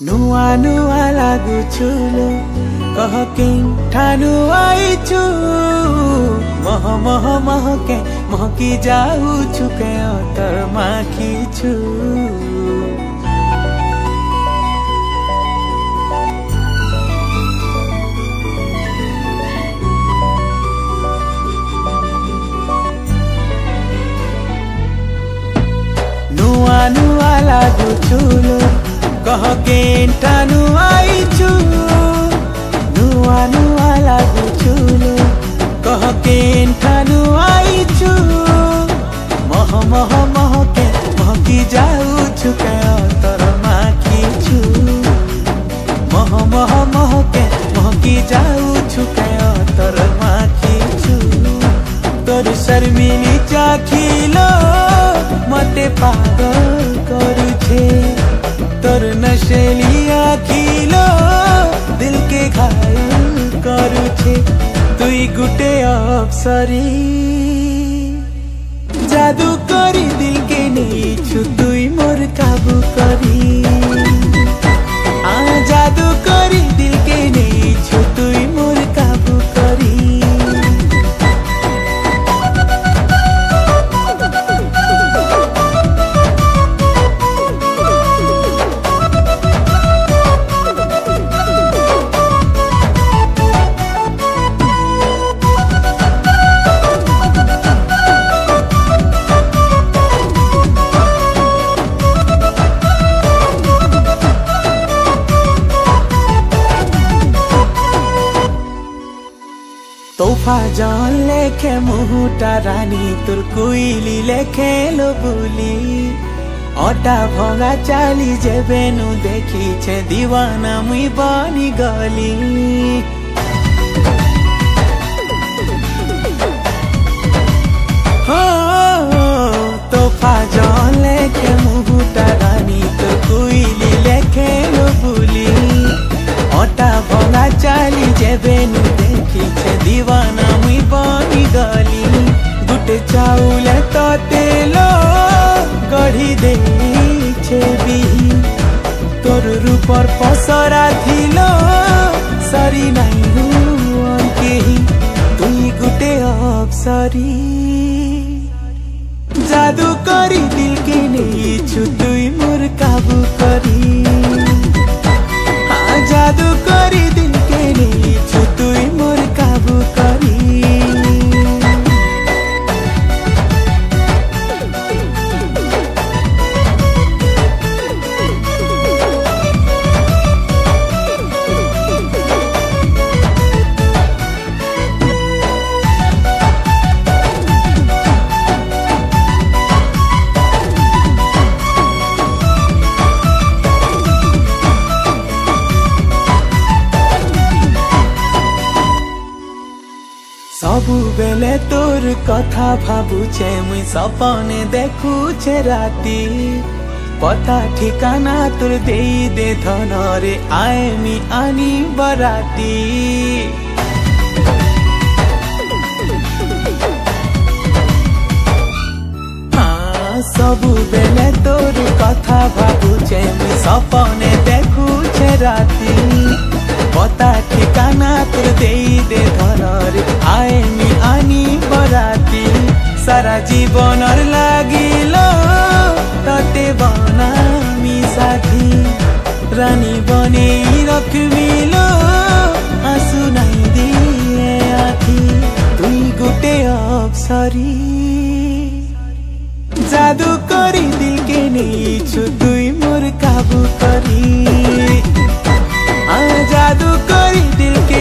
नुआ नुआ लाଗୁଛୁ लो कह के ठानु आइछु मह मह महके महकी जाउछु के तर माखिछु नुआ नुआ लाଗୁଛୁ लो कह के ठानु आइछु नुआ नुआ लाଗୁଛୁ लो कह के ठानु आइछु मह मह महके महकी जाउछु के तर माखिछु मह मह महके महकी जाउछु के तर माखिछु तोर शर्मिली चाखिलो मते पागल करुछे तोर नशेली आखिलो दिल के घायल करुछे तुई गुटे अप्सरी जादू करी दिल के नेछु तुई मोर काबू करी आ जादू करी दिल के नेछु तुई मोर काबू करी तोहफा जान लेखे मुहुटा रानी तुर कुइली लेखे लो बुली अटा भंगा चाली जेबेनु देखी छे दीवाना मुई बनी गली हो तोहफा जान लेखे मुहुटा रानी तुर कुइली लेखे लो बुली अटा भंगा चाली जेबेनु देखी छे दीवाना मुई बनी गली गुटे चाउल तो तेलो गढ़ी दे छे बिही तोर रूपर पसरा थिलो सरी नहीं हुआ केही तुई गुटे अप्सरी जादू करी दिल के नेछु तुई मोर काबू करी जादू करी दिल के नेछु तुई मोर काबू करी सबु बेले तोर कथा भाबुछे मुई सपने देखुछे राती पता ठिकाना तोर देई दे धन रे आएमी आनी बराती सबु बेले तोर कथा भाबुछे मुई सपने देखुछे राती पता ठिकाना तोर देई दे धन रे आएमी आनी बराती सारा जीवनर लागिलो तते बनामी साथी रानी बने रखमिलो आंसू नहीं दिए आखी तुई गुटे अप्सरी जादू करी दिल के नेछु तुई मोर काबू करी जादू करी दिल के